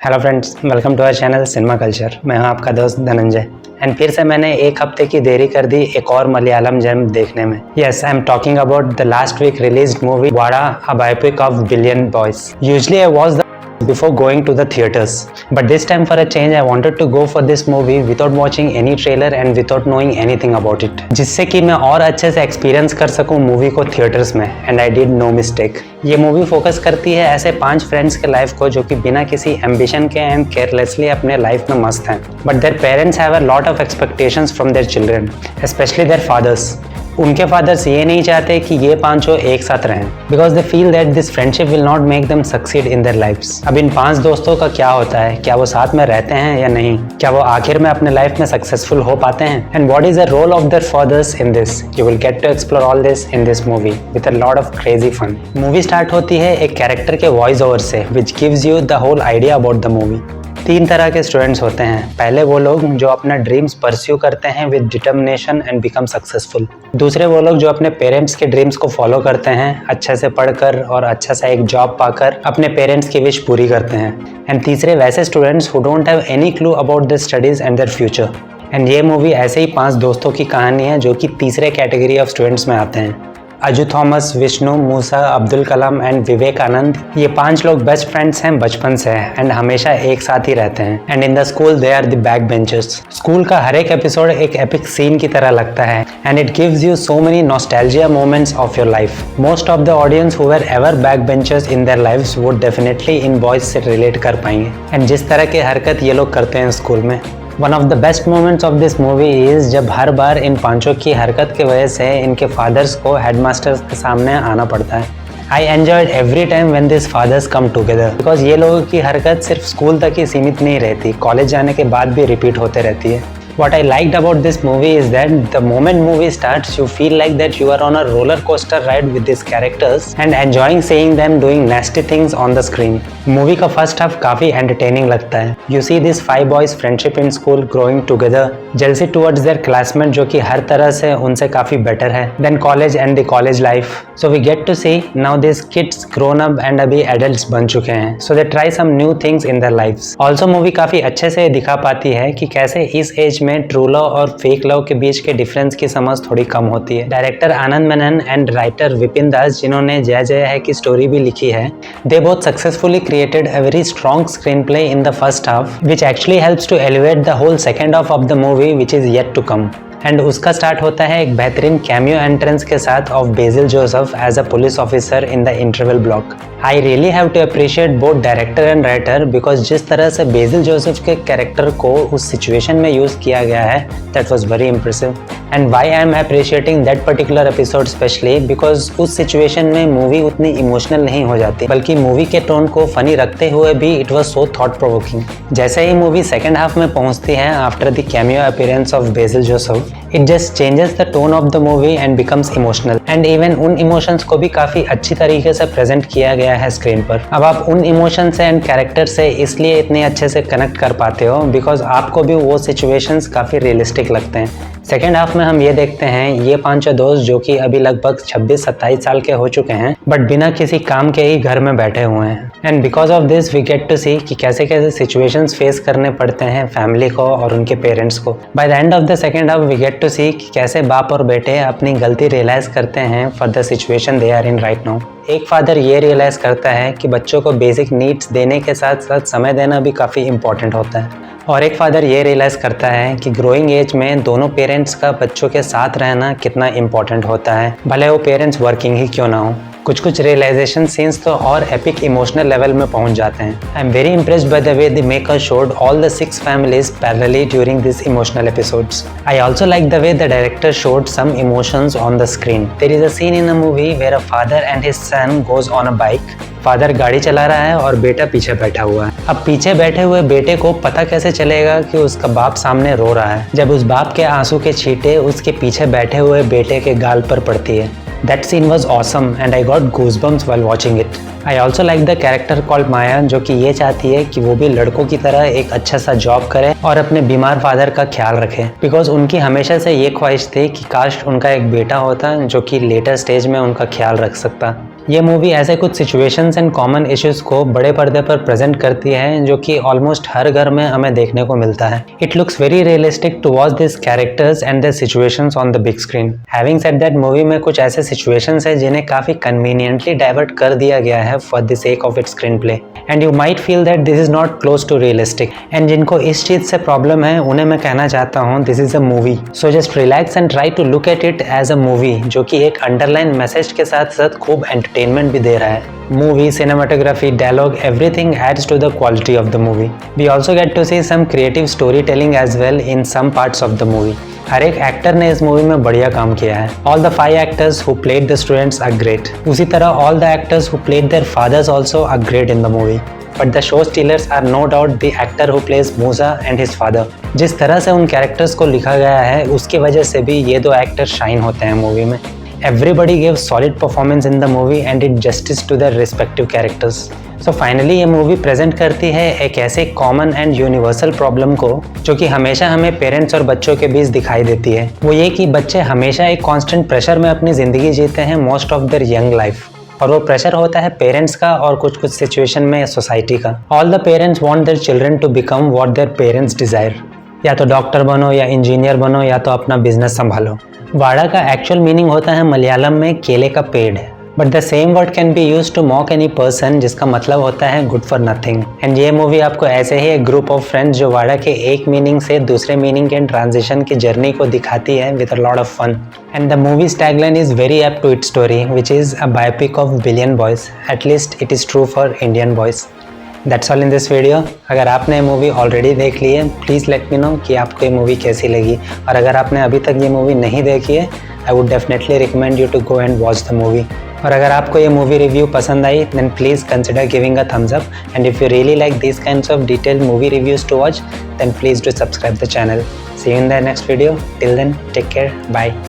Hello friends, welcome to our channel cinema culture. मैं हूं आपका दोस्त धनंजय एंड फिर से मैंने एक हफ्ते की देरी कर दी एक और मलयालम जेम देखने में। Yes, I am talking about the last week released movie Vaazha, a biopic of billion boys. Usually I watch before going to the theaters, but this time for a change I wanted to go for this movie without watching any trailer and without knowing anything about it, जिससे कि मैं और अच्छे से experience कर सकूं movie को theatres में। And I did no mistake. ये मूवी फोकस करती है ऐसे 5 फ्रेंड्स के लाइफ को जो कि बिना किसी एम्बिशन के एंड केयरलेसली अपने लाइफ में मस्त हैं, but their parents have a lot of expectations from their children, especially their fathers. उनके फादर्स ये नहीं चाहते कि ये पांचों एक साथ रहें, because they feel that this friendship will not make them succeed in their lives. अब इन 5 दोस्तों का क्या होता है, क्या वो साथ में रहते हैं या नहीं, क्या वो आखिर में अपने लाइफ में सक्सेसफुल हो पाते हैं, and what is the role of their fathers in this. You will get to explore all this in this movie with a lot of crazy fun. Movie start होती है एक कैरेक्टर के voice over से, which gives you the whole idea about the movie. 3 तरह के students होते हैं। पहले वो लोग जो अपना ड्रीम्स परस्यू करते हैं with determination and become successful. दूसरे वो लोग जो अपने पेरेंट्स के ड्रीम्स को फॉलो करते हैं, अच्छे से पढ़कर और अच्छा सा एक जॉब पाकर अपने पेरेंट्स की विश पूरी करते हैं। एंड तीसरे वैसे students who don't have any clue about their studies and their future. And ये मूवी ऐसे ही 5 दोस्तों की कहानी है जो कि तीसरे कैटेगरी ऑफ स्टूडेंट्स में आते हैं। अजू थॉमस, विष्णु, मूसा, अब्दुल कलाम एंड विवेकानंद, ये 5 लोग बेस्ट फ्रेंड्स हैं बचपन से एंड हमेशा एक साथ ही रहते हैं। And in the school they are the back benchers. School का हर एक एपिसोड एक एपिक सीन की तरह लगता है and it gives you so many nostalgia moments of your life. Most of the audience who were ever back benchers in their lives would definitely in boys से relate कर पाएंगे and जिस तरह की हरकत ये लोग करते हैं स्कूल में। One of the best moments of this movie is जब हर बार इन 5 की हरकत की वजह से इनके फादर्स को हेडमास्टर्स के सामने आना पड़ता है। I enjoyed every time when this fathers come together, because ये लोगों की हरकत सिर्फ स्कूल तक ही सीमित नहीं रहती, कॉलेज जाने के बाद भी रिपीट होते रहती है। What I liked about this movie is that the moment movie starts, you feel like that you are on a roller coaster ride with these characters and enjoying seeing them doing nasty things on the screen. Movie का first half काफी entertaining लगता है। You see these 5 boys friendship in school growing together, jealousy towards their classmate जो कि हर तरह से उनसे काफी better है, then college and the college life. So we get to see now these kids grown up and अभी adults बन चुके हैं, so they try some new things in their lives. Also movie काफी अच्छे से दिखा पाती है कि कैसे इस एज में ट्रू लव और फेक लव के बीच के डिफरेंस की समझ थोड़ी कम होती है। Director Anand Menon and writer Vipin Das, जिन्होंने जय जय है की स्टोरी भी लिखी है, they both successfully created a very strong screenplay in the first half which actually helps to elevate the whole second half of the movie which is yet to come. And उसका start होता है एक बेहतरीन cameo entrance के साथ of Basil Joseph as a police officer in the interval block. I really have to appreciate both director and writer, because जिस तरह से बेसिल जोसेफ के कैरेक्टर को उस सिचुएशन में यूज किया गया है, that was very impressive. And why I am appreciating that particular episode specially because उस सिचुएशन में मूवी उतनी इमोशनल नहीं हो जाती, बल्कि मूवी के टोन को फनी रखते हुए भी it was so thought provoking. जैसे ही मूवी सेकेंड हाफ में पहुंचती है after the cameo appearance of Basil Joseph, it just changes the tone of the movie and becomes emotional and even उन इमोशंस को भी काफी अच्छी तरीके से प्रेजेंट किया गया है स्क्रीन पर। अब आप उन इमोशन से एंड कैरेक्टर से इसलिए इतने अच्छे से कनेक्ट कर पाते हो बिकॉज आपको भी वो सिचुएशंस काफी रियलिस्टिक लगते हैं। सेकेंड हाफ में हम ये देखते हैं ये 5 दोस्त जो कि अभी लगभग 26-27 साल के हो चुके हैं, बट बिना किसी काम के ही घर में बैठे हुए हैं। And because of this we get to see कि कैसे कैसे सिचुएशंस फेस करने पड़ते हैं फैमिली को और उनके पेरेंट्स को। By the end of the second half we get to see कि कैसे बाप और बेटे अपनी गलती रियलाइज करते हैं for the situation they are in right now. एक फादर ये रियलाइज करता है कि बच्चों को बेसिक नीड्स देने के साथ साथ समय देना भी काफ़ी इंपॉर्टेंट होता है, और एक फादर ये रियलाइज़ करता है कि ग्रोइंग एज में दोनों पेरेंट्स का बच्चों के साथ रहना कितना इंपॉर्टेंट होता है, भले वो पेरेंट्स वर्किंग ही क्यों ना हो। कुछ रियलाइजेशन सीन्स तो और एपिक इमोशनल लेवल में पहुंच जाते हैं। I am very impressed by the way the maker showed all the 6 families parallelly during these emotional episodes. I also like the way the director showed some emotions on the screen. There is a scene in a movie where a father and his son goes on a bike. Father गाड़ी चला रहा है और बेटा पीछे बैठा हुआ है। अब पीछे बैठे हुए बेटे को पता कैसे चलेगा कि उसका बाप सामने रो रहा है, जब उस बाप के आंसू के छींटे उसके पीछे बैठे हुए बेटे के गाल पर पड़ती है। That scene was awesome and I got goosebumps while watching it. I also like the character called Maya, जो कि ये चाहती है कि वो भी लड़कों की तरह एक अच्छा सा जॉब करे और अपने बीमार फादर का ख्याल रखे, बिकॉज उनकी हमेशा से ये ख्वाहिश थी कि काश उनका एक बेटा होता जो कि लेटर स्टेज में उनका ख्याल रख सकता। ये मूवी ऐसे कुछ सिचुएशंस एंड कॉमन इश्यूज को बड़े पर्दे पर प्रेजेंट करती है जो कि ऑलमोस्ट हर घर में हमें देखने को मिलता है। It looks very realistic to watch this characters and the situations on the big screen. Having said that, movie में कुछ ऐसे सिचुएशंस है जिन्हें काफी कन्वीनियंटली डाइवर्ट कर दिया गया है for the sake of its screenplay, and you might feel that this is not close to realistic. And जिनको इस चीज से प्रॉब्लम है उन्हें मैं कहना चाहता हूँ this is a movie, so just relax and try to look at it as a movie जो कि एक अंडरलाइन मैसेज के साथ साथ खूब एंटरटेनमेंट भी दे रहा है। Movie, cinematography, dialogue, everything adds to the quality of the movie. We also get to see some creative storytelling as well in some parts of the movie. हर एक एक्टर ने इस मूवी में बढ़िया काम किया है। All the 5 actors who played the students are great. उसी तरह all the actors who played their fathers also are great in the movie. But the show stealers are no doubt the actor who plays Musa and his father. जिस तरह से उन characters को लिखा गया है उसकी वजह से भी ये दो एक्टर शाइन होते हैं मूवी में। Everybody gave solid performance in the movie and did justice to their respective characters. So finally ये मूवी प्रेजेंट करती है एक ऐसे कॉमन एंड यूनिवर्सल प्रॉब्लम को जो कि हमेशा हमें पेरेंट्स और बच्चों के बीच दिखाई देती है। वो ये कि बच्चे हमेशा एक कांस्टेंट प्रेशर में अपनी ज़िंदगी जीते हैं most of their young life, और वो प्रेशर होता है पेरेंट्स का और कुछ कुछ सिचुएशन में सोसाइटी का। All the parents want their children to become what their parents desire, या तो डॉक्टर बनो या इंजीनियर बनो या तो अपना बिजनेस संभालो। वाड़ा का एक्चुअल मीनिंग होता है मलयालम में केले का पेड़, but the same word can be use to mock any person, जिसका मतलब होता है गुड फॉर नथिंग। एंड ये मूवी आपको ऐसे ही एक ग्रुप ऑफ फ्रेंड्स जो वाड़ा के एक मीनिंग से दूसरे मीनिंग के ट्रांजिशन की जर्नी को दिखाती है with a lot of fun. And the movie's tagline is very apt to its story which is a biopic of billion boys, at least it is true for Indian boys. That's all in this video. अगर आपने movie already देख ली है please let me know कि आपको ये movie कैसी लगी, और अगर आपने अभी तक ये मूवी नहीं देखी है I would definitely recommend you to go and watch the movie. और अगर आपको ये मूवी रिव्यू पसंद आई then please consider giving a thumbs up, and if you really like this kinds of detailed movie reviews to watch then please do subscribe the channel. See you in the next video, till then take care, bye.